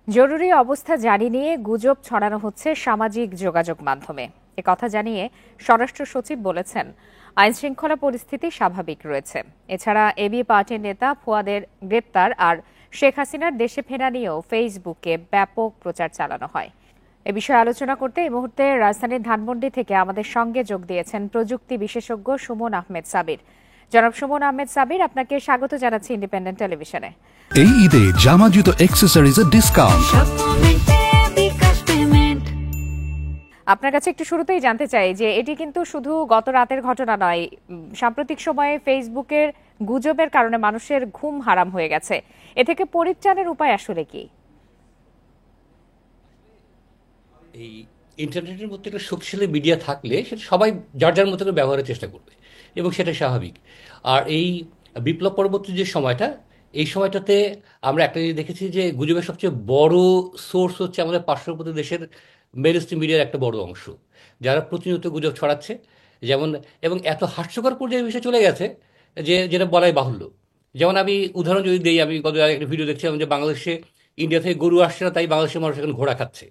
জরুরি অবস্থা জারি নিয়ে গুজব ছড়ানো হচ্ছে সামাজিক যোগাযোগ মাধ্যমে। কথা জানিয়ে স্বরাষ্ট্র সচিব বলেছেন, আইনশৃঙ্খলা পরিস্থিতি স্বাভাবিক রয়েছে। এছাড়া এবি পার্টির নেতা ফুয়াদের গ্রেপ্তার আর শেখ হাসিনার দেশে ফেরা নিয়েও ফেসবুকে ব্যাপক প্রচার চালানো হয়। এ বিষয়ে আলোচনা করতে এই মুহূর্তে রাজধানীর ধানমন্ডি থেকে আমাদের সঙ্গে যোগ দিয়েছেন প্রযুক্তি বিশেষজ্ঞ সুমন আহমেদ সাবির। জনাব সুমন আহমেদ সাবির, আপনাকে স্বাগত জানাচ্ছি ইন্ডিপেন্ডেন্ট টেলিভিশনে। এই ঈদে জামা জুতো অ্যাক্সেসরিজের ডিসকাউন্ট। আপনার কাছে একটু শুরুতেই জানতে চাই যে এটি কিন্তু শুধু গত রাতের ঘটনা নয়, সাম্প্রতিক সময়ে ফেসবুকের গুজবের কারণে মানুষের ঘুম হারাম হয়ে গেছে। এ থেকে পরিত্রাণের উপায় আসলে কি? এই ইন্টারনেটের মধ্যে একটা শক্তিশালী মিডিয়া থাকলে সেটা সবাই যার যার মতো করে ব্যবহারের চেষ্টা করবে এবং সেটা স্বাভাবিক। আর এই বিপ্লব পরবর্তী যে সময়টা, এই সময়টাতে আমরা একটা জিনিস দেখেছি যে গুজবের সবচেয়ে বড় সোর্স হচ্ছে আমাদের পার্শ্ববর্তী দেশের মেইনস্ট্রিম মিডিয়ার একটা বড় অংশ, যারা প্রতিনিয়ত গুজব ছড়াচ্ছে। যেমন এবং এত হাস্যকর পর্যায়ে বিষয় চলে গেছে যে যেটা বলাই বাহুল্য। যেমন আমি উদাহরণ যদি দিই, আমি গত একটা ভিডিও দেখছিলাম যে বাংলাদেশে ইন্ডিয়া থেকে গরু আসছে না, তাই বাংলাদেশের মানুষ এখন ঘোড়া খাচ্ছে।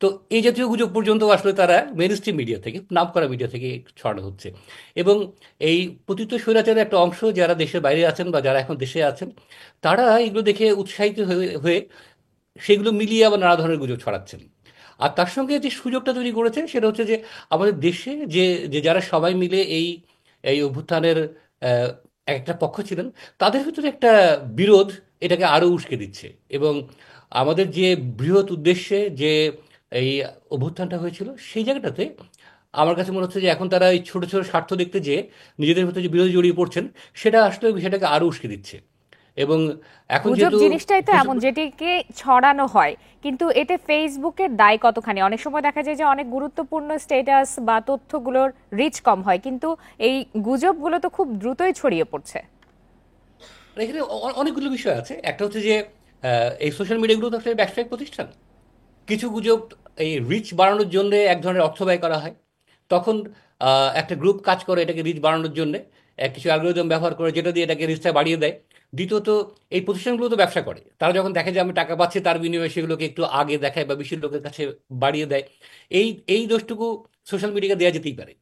তো এই জাতীয় গুজব পর্যন্ত আসলে তারা মেইনস্ট্রিম মিডিয়া থেকে, নামকরা মিডিয়া থেকে ছড়ানো হচ্ছে। এবং এই পতিত স্বৈরাচারের একটা অংশ যারা দেশের বাইরে আছেন বা যারা এখন দেশে আছেন, তারা এগুলো দেখে উৎসাহিত হয়ে হয়ে সেগুলো মিলিয়ে আবার নানা ধরনের গুজব ছড়াচ্ছেন। আর তার সঙ্গে যে সুযোগটা তৈরি করেছেন সেটা হচ্ছে যে আমাদের দেশে যে যে যারা সবাই মিলে এই এই অভ্যুত্থানের আহ, একটা পক্ষ ছিলেন, তাদের ভিতরে একটা বিরোধ এটাকে আরও উস্কে দিচ্ছে। এবং আমাদের যে বৃহৎ উদ্দেশ্যে যে এই অভ্যুত্থানটা হয়েছিল সেই জায়গাটাতে আমার কাছে মনে হচ্ছে যে এখন তারা এই ছোট ছোট স্বার্থ দেখতে যে নিজেদের ভিতরে যে বিরোধী জড়িয়ে পড়ছেন, সেটা আসলে বিষয়টাকে আরও উস্কে দিচ্ছে। এবং এখন গুজব যেহেতু জিনিসটাই তো social এমন যেটিকে ছড়ানো হয়, কিন্তু এতে ফেসবুকের দায় কতখানি? অনেক সময় দেখা যায় যে অনেক গুরুত্বপূর্ণ স্ট্যাটাস বা তথ্যগুলোর রিচ কম হয়, কিন্তু এই গুজবগুলো তো খুব দ্রুতই ছড়িয়ে পড়ছে। এখানে অনেকগুলো বিষয় আছে। একটা হচ্ছে যে এই সোশ্যাল মিডিয়াগুলো তো আসলে ব্যবসায়িক প্রতিষ্ঠান। কিছু গুজব এই রিচ বাড়ানোর জন্য এক ধরনের অর্থ ব্যয় করা হয়। তখন একটা গ্রুপ কাজ করে এটাকে রিচ বাড়ানোর জন্য, কিছু অ্যালগোরিদম ব্যবহার করে যেটা দিয়ে এটাকে রিচটা বাড়িয়ে দেয়। দ্বিতীয়ত, এই প্রতিষ্ঠানগুলো তো ব্যবসা করে, তারা যখন দেখে যে আমি টাকা পাচ্ছি তার বিনিময়ে সেগুলোকে একটু আগে দেখায় বা বেশি লোকের কাছে বাড়িয়ে দেয়। এই এই দোষটুকু সোশ্যাল মিডিয়াকে দেওয়া যেতেই পারে।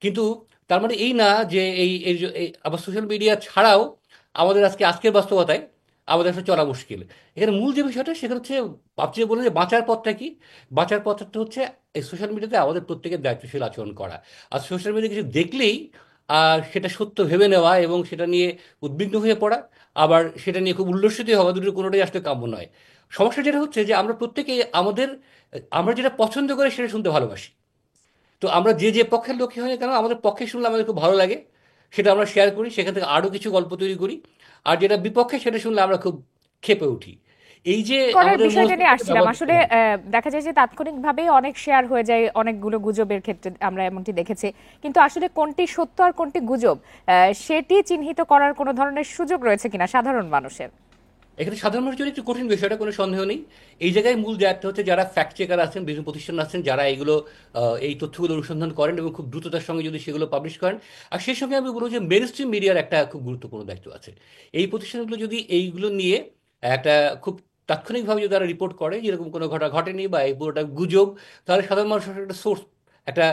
কিন্তু তার মানে এই না যে আবার সোশ্যাল মিডিয়া ছাড়াও আমাদের আজকের বাস্তবতায় আমাদের আসলে চলা মুশকিল। এখানে মূল যে বিষয়টা সেটা হচ্ছে, আপনি যে বললেন যে বাঁচার পথটা কি, বাঁচার পথটা হচ্ছে এই সোশ্যাল মিডিয়াতে আমাদের প্রত্যেকের দায়িত্বশীল আচরণ করা। আর সোশ্যাল মিডিয়া কিছু দেখলেই সেটা সত্য ভেবে নেওয়া এবং সেটা নিয়ে উদ্বিগ্ন হয়ে পড়া, আবার সেটা নিয়ে খুব উল্লসিত হওয়া, দুটো কোনোটাই আসলে কাম্য নয়। সমস্যা যেটা হচ্ছে যে আমরা প্রত্যেকে আমরা যেটা পছন্দ করে সেটা শুনতে ভালোবাসি। তো আমরা যে যে পক্ষের লোকই হয় না কেন, আমাদের পক্ষে শুনলে আমাদের খুব ভালো লাগে, সেটা আমরা শেয়ার করি, সেখান থেকে আরও কিছু গল্প তৈরি করি। আর যেটা বিপক্ষে সেটা শুনলে আমরা খুব ক্ষেপে উঠি। এই যে করার আমাদের বিষয়টা নিয়ে মস্তিষ্ককে আসছিলাম ব্যবহার করতে আসলে। হয়। দেখা যায় যে তাৎক্ষণিকভাবেই অনেক শেয়ার হয়ে যায় অনেকগুলো গুজবের ক্ষেত্রে, আমরা এমনটি দেখেছি। কিন্তু আসলে কোনটি সত্য আর কোনটি গুজব, সেটি চিহ্নিত করার কোনো ধরনের সুযোগ রয়েছে কিনা সাধারণ মানুষের? এখানে সাধারণ মানুষের জন্য একটু কঠিন বিষয়টা, কোনো সন্দেহ নেই। এই জায়গায় মূল দায়িত্ব হচ্ছে যারা ফ্যাক্ট চেকার আছেন, বিভিন্ন প্রতিষ্ঠান আছেন, যারা এগুলো এই তথ্যগুলো অনুসন্ধান করেন এবং খুব দ্রুততার সঙ্গে যদি সেগুলো পাবলিশ করেন। আর সেই সঙ্গে আমি বলবো যে মেইনস্ট্রিম মিডিয়ার একটা খুব গুরুত্বপূর্ণ দায়িত্ব আছে। এই প্রতিষ্ঠানগুলো যদি এইগুলো নিয়ে একটা খুব তাৎক্ষণিকভাবে যদি তারা রিপোর্ট করে যেরকম কোনো ঘটনা ঘটেনি বা এই পুরোটা গুজব, তাহলে সাধারণ মানুষ একটা সোর্স, একটা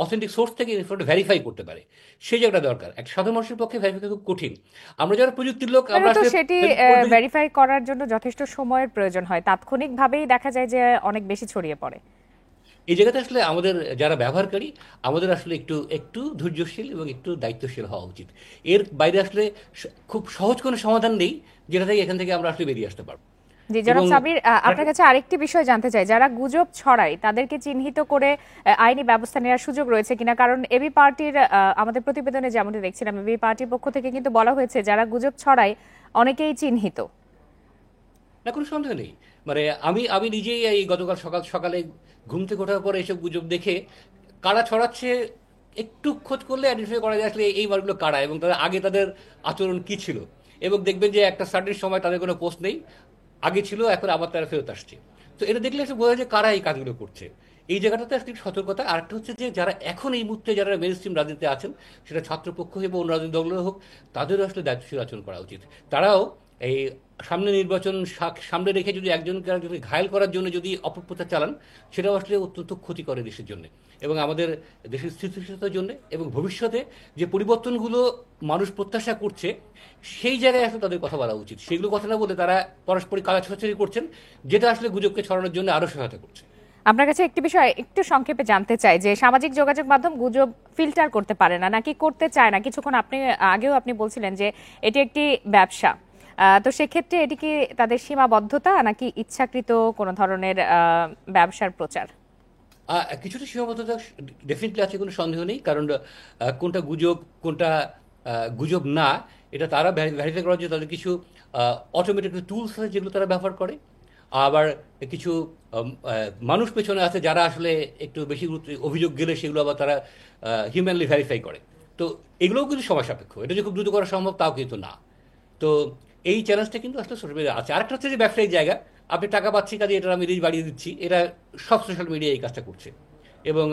অথেন্টিক সোর্স থেকে ইনফরমেশন ভেরিফাই করতে পারে। সেই জায়গাটা দরকার। একটা সাধারণ মানুষের পক্ষে ভেরিফাই খুব কঠিন। আমরা যারা প্রযুক্তির লোক আমরা তো আসলে সেটি ভেরিফাই করার জন্য যথেষ্ট সময়ের প্রয়োজন হয়, তাৎক্ষণিকভাবেই দেখা যায় যে অনেক বেশি ছড়িয়ে পড়ে। এই জায়গাতে আসলে আমাদের যারা ব্যবহারকারী, আমাদের আসলে একটু একটু ধৈর্যশীল এবং একটু দায়িত্বশীল হওয়া উচিত। এর বাইরে আসলে খুব সহজ কোনো সমাধান নেই যেটা থেকে এখান থেকে আমরা আসলে বেরিয়ে আসতে পারবো। জি জনাব এবং সাবির, আপনার কাছে আরেকটি বিষয় জানতে চাই, যারা গুজব ছড়ায় তাদেরকে চিহ্নিত করে আইনি ব্যবস্থা নেওয়ার সুযোগ রয়েছে কিনা? কারণ এবি পার্টির, আমাদের প্রতিবেদনে যেমনটি দেখছিলাম, এবি পার্টির পক্ষ থেকে কিন্তু বলা হয়েছে যারা গুজব ছড়ায় অনেকেই চিহ্নিত। না, কোনো সন্দেহ নেই। মানে আমি আমি নিজেই এই গতকাল সকাল সকালে ঘুম থেকে ওঠার পরে এসব গুজব দেখে কারা ছড়াচ্ছে একটু খোঁজ করলে আইডেন্টিফাই করা যায় আসলে এই মার্কগুলো কারা এবং তাদের আগে তাদের আচরণ কি ছিল। এবং দেখবেন যে একটা সার্টেন সময় তাদের কোনো পোস্ট নেই, আগে ছিল, এখন আবার তারা ফেরত আসছে। তো এটা দেখলে আসলে বোঝা যায় কারা এই কাজগুলো করছে। এই জায়গাটাতে আসলে একটু সতর্কতা। আরেকটা হচ্ছে যে যারা এখন এই মুহূর্তে যারা মেন স্ট্রিম রাজনীতিতে আছেন, সেটা ছাত্রপক্ষ হোক বা অন্য রাজনৈতিক দল হোক, তাদেরও আসলে দায়িত্বশীল আচরণ করা উচিত। তারাও এই সামনে নির্বাচন সামনে রেখে যদি একজনকে যদি ঘায়েল করার জন্য যদি অপপ্রচার চালান, সেটাও আসলে অত্যন্ত ক্ষতি করে দেশের জন্য এবং আমাদের দেশের স্থিতিশীলতার জন্য এবং ভবিষ্যতে যে পরিবর্তনগুলো মানুষ প্রত্যাশা করছে সেই জায়গায় আসলে তাদের কথা বলা উচিত। সেগুলো কথা না বলে তারা পারস্পরিক কালাছাড়ি করছেন, যেটা আসলে গুজবকে ছড়ানোর জন্য আরও সহায়তা করছে। আপনার কাছে একটি বিষয় একটু সংক্ষেপে জানতে চাই যে সামাজিক যোগাযোগ মাধ্যম গুজব ফিল্টার করতে পারে না নাকি করতে চায় না? কিছুক্ষণ আগেও আপনি বলছিলেন যে এটি একটি ব্যবসা। তো সেক্ষেত্রে এটি কি তাদের সীমাবদ্ধতা নাকি ইচ্ছাকৃত কোনো ধরনের ব্যবসার প্রচার? কিছুটা সীমাবদ্ধতা ডেফিনেটলি আছে, কোনো সন্দেহ নেই। কারণ কোনটা গুজব কোনটা গুজব না, এটা তারা ভেরিফাই করার জন্য তাদের কিছু অটোমেটেড টুলস আছে যেগুলো তারা ব্যবহার করে। আবার কিছু মানুষ পেছনে আছে যারা আসলে একটু বেশি অভিযোগ গেলে সেগুলো আবার তারা হিউম্যানলি ভেরিফাই করে। তো এগুলোও কিন্তু সময় সাপেক্ষ, এটা যে খুব দ্রুত করা সম্ভব তাও কিন্তু না। তো এই চ্যালেঞ্জটা কিন্তু আসলে সোশ্যাল মিডিয়া আছে। আরেকটা হচ্ছে যে ব্যবসায়িক জায়গা, আপনি টাকা পাচ্ছি কাজে এটার আমি রিচ বাড়িয়ে দিচ্ছি, এটা সব সোশ্যাল মিডিয়া এই কাজটা করছে। এবং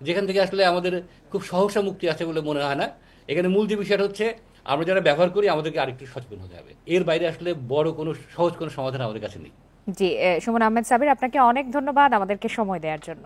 যেখান থেকে আসলে আমাদের খুব সহসা মুক্তি আছে বলে মনে হয় না। এখানে মূল যে বিষয়টা হচ্ছে আমরা যারা ব্যবহার করি আমাদেরকে আরেকটু সচেতন হতে হবে। এর বাইরে আসলে বড় কোনো সহজ কোনো সমাধান আমাদের কাছে নেই। জি, সুমন আহমেদ সাবির, আপনাকে অনেক ধন্যবাদ আমাদেরকে সময় দেওয়ার জন্য।